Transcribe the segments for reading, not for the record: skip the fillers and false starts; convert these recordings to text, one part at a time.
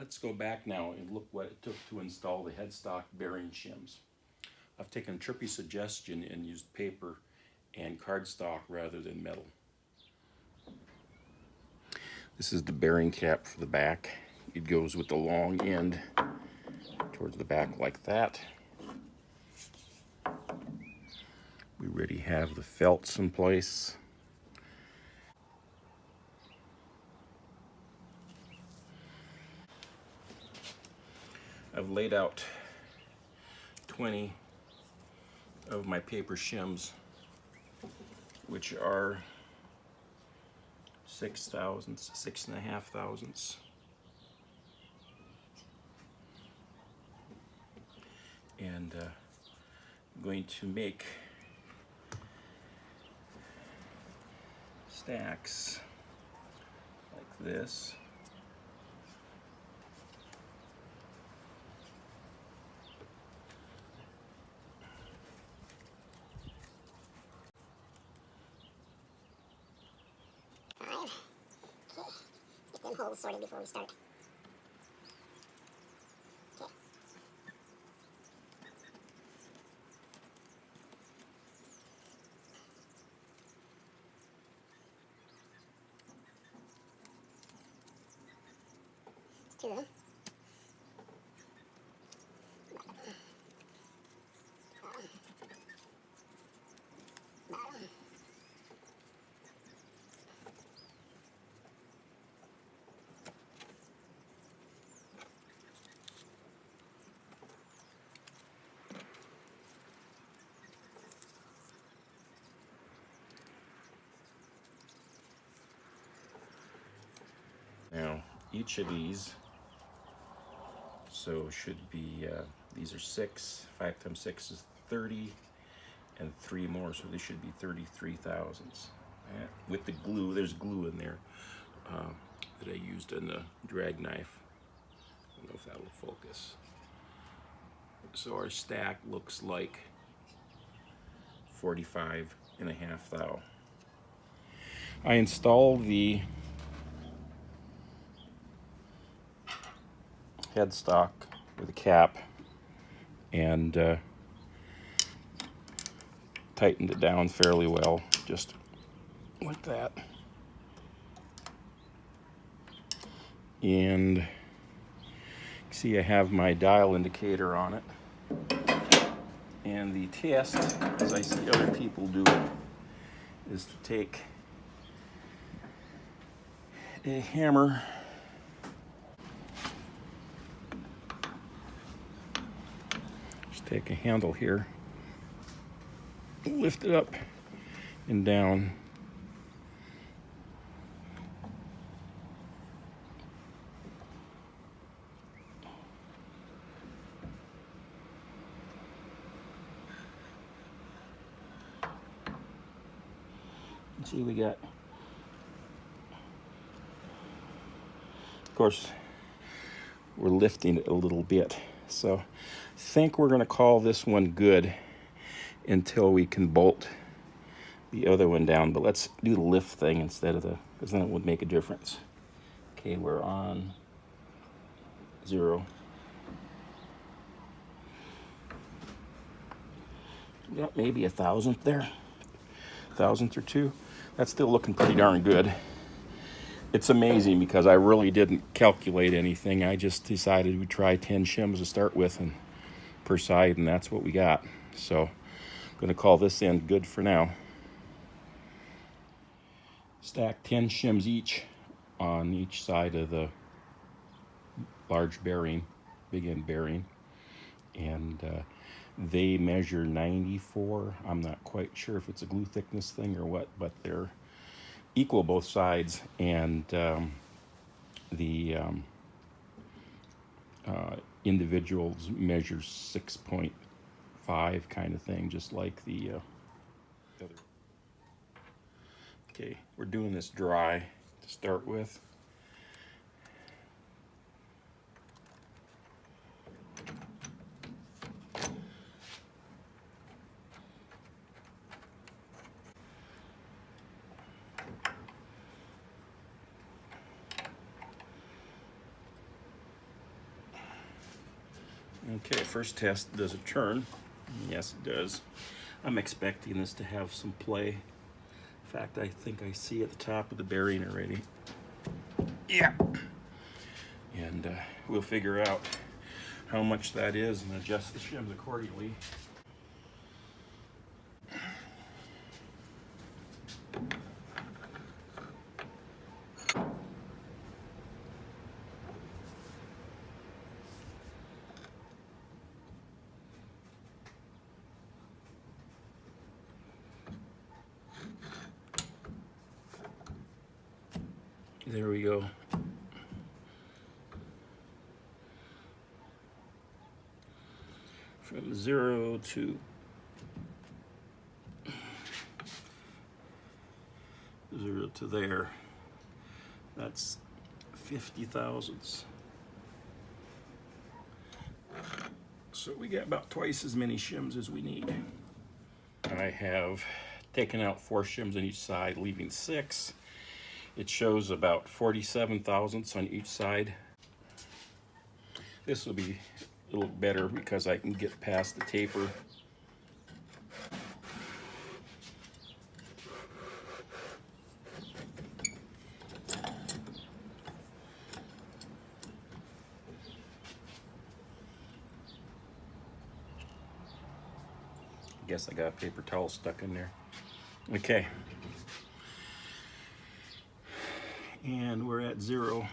Let's go back now and look what it took to install the headstock bearing shims. I've taken Trippy's suggestion and used paper and cardstock rather than metal. This is the bearing cap for the back. It goes with the long end towards the back like that. We already have the felts in place. I've laid out 20 of my paper shims, which are 6 thousandths, 6.5 thousandths. And I'm going to make stacks like this. Get them holes sorted before we start. Okay. Two of them. Now, each of these, so should be, these are 6, 5 times 6 is 30, and 3 more, so they should be 33 thousandths. With the glue, there's glue in there that I used in the drag knife. I don't know if that'll focus. So our stack looks like 45.5 thou. I installed the headstock with a cap and tightened it down fairly well, just like that. And you see I have my dial indicator on it. And the test, as I see other people do it, is to take a hammer take a handle here, lift it up and down, see we got, of course we're lifting it a little bit, so I think we're going to call this one good until we can bolt the other one down. But let's do the lift thing instead of the, because then it would make a difference. Okay, we're on 0. Yeah, maybe 1,000th there, 1,000th or 2. That's still looking pretty darn good. It's amazing because I really didn't calculate anything. I just decided we'd try 10 shims to start with and per side, and that's what we got. So I'm going to call this end good for now. Stack 10 shims each on each side of the large bearing, big end bearing, and they measure 94. I'm not quite sure if it's a glue thickness thing or what, but they're equal both sides, and the individuals measure 6.5 kind of thing, just like the other. Okay, we're doing this dry to start with. Okay, first test, does it turn? Yes, it does. I'm expecting this to have some play. In fact, I think I see at the top of the bearing already. Yeah. And we'll figure out how much that is and adjust the shims accordingly. There we go. From 0 to 0 to there. That's 50 thousandths. So we got about twice as many shims as we need. I have taken out 4 shims on each side, leaving 6. It shows about 47 thousandths on each side. This will be a little better because I can get past the taper. I guess I got a paper towel stuck in there. Okay. And we're at 0.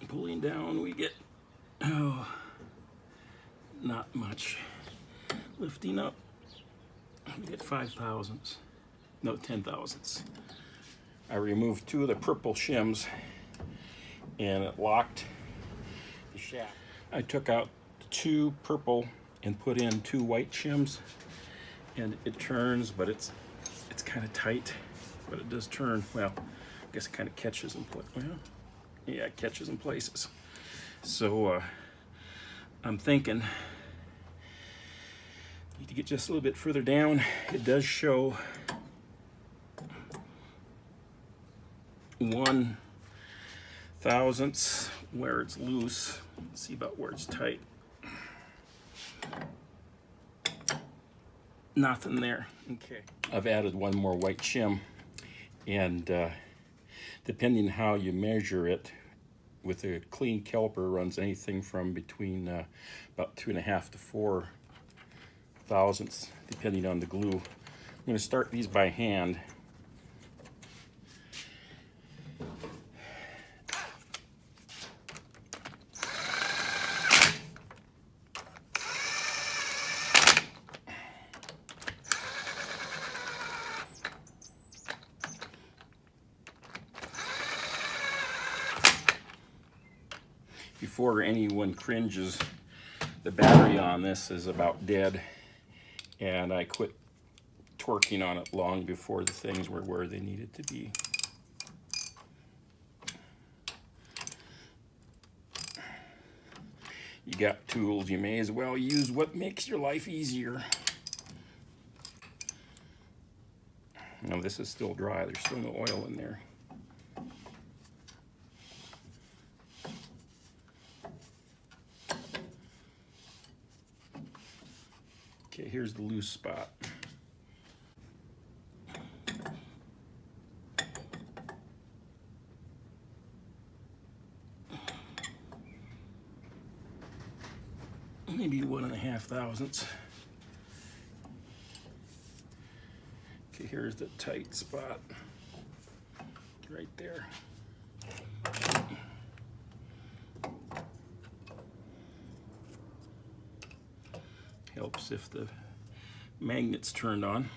Pulling down, we get, not much. Lifting up, we get 5 thousandths. No, 10 thousandths. I removed 2 of the purple shims and it locked the shaft. I took out 2 purple and put in 2 white shims, and it turns, but it's kind of tight, but it does turn. Well, I guess it kind of catches in place. Well, yeah, it catches in places. So I'm thinking need to get just a little bit further down. It does show 1 thousandths where it's loose. Let's see about where it's tight. Nothing there. Okay. I've added 1 more white shim, and depending how you measure it, with a clean caliper runs anything from between about 2.5 to 4 thousandths, depending on the glue. I'm going to start these by hand. Before anyone cringes, the battery on this is about dead, and I quit torquing on it long before the things were where they needed to be. You got tools, you may as well use what makes your life easier. Now this is still dry, there's still no oil in there. Okay, here's the loose spot. Maybe 1.5 thousandths. Okay, here's the tight spot. Right there. Helps if the magnet's turned on.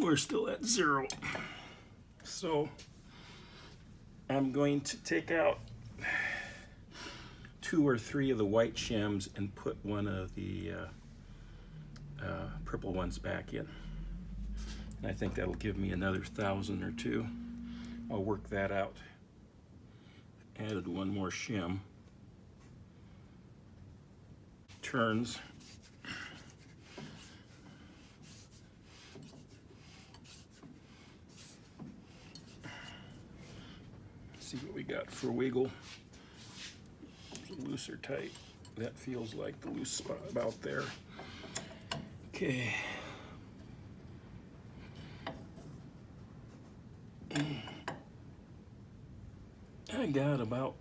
We're still at 0. So I'm going to take out 2 or 3 of the white shims and put 1 of the purple ones back in. And I think that'll give me another 1,000 or 2. I'll work that out. Added 1 more shim. turns. See what we got for wiggle. Loose or tight. That feels like the loose spot about there. Okay. I got about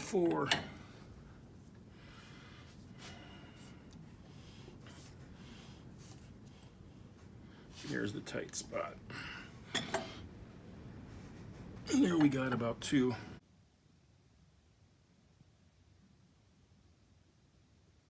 4. Here's the tight spot. And there we got about 2.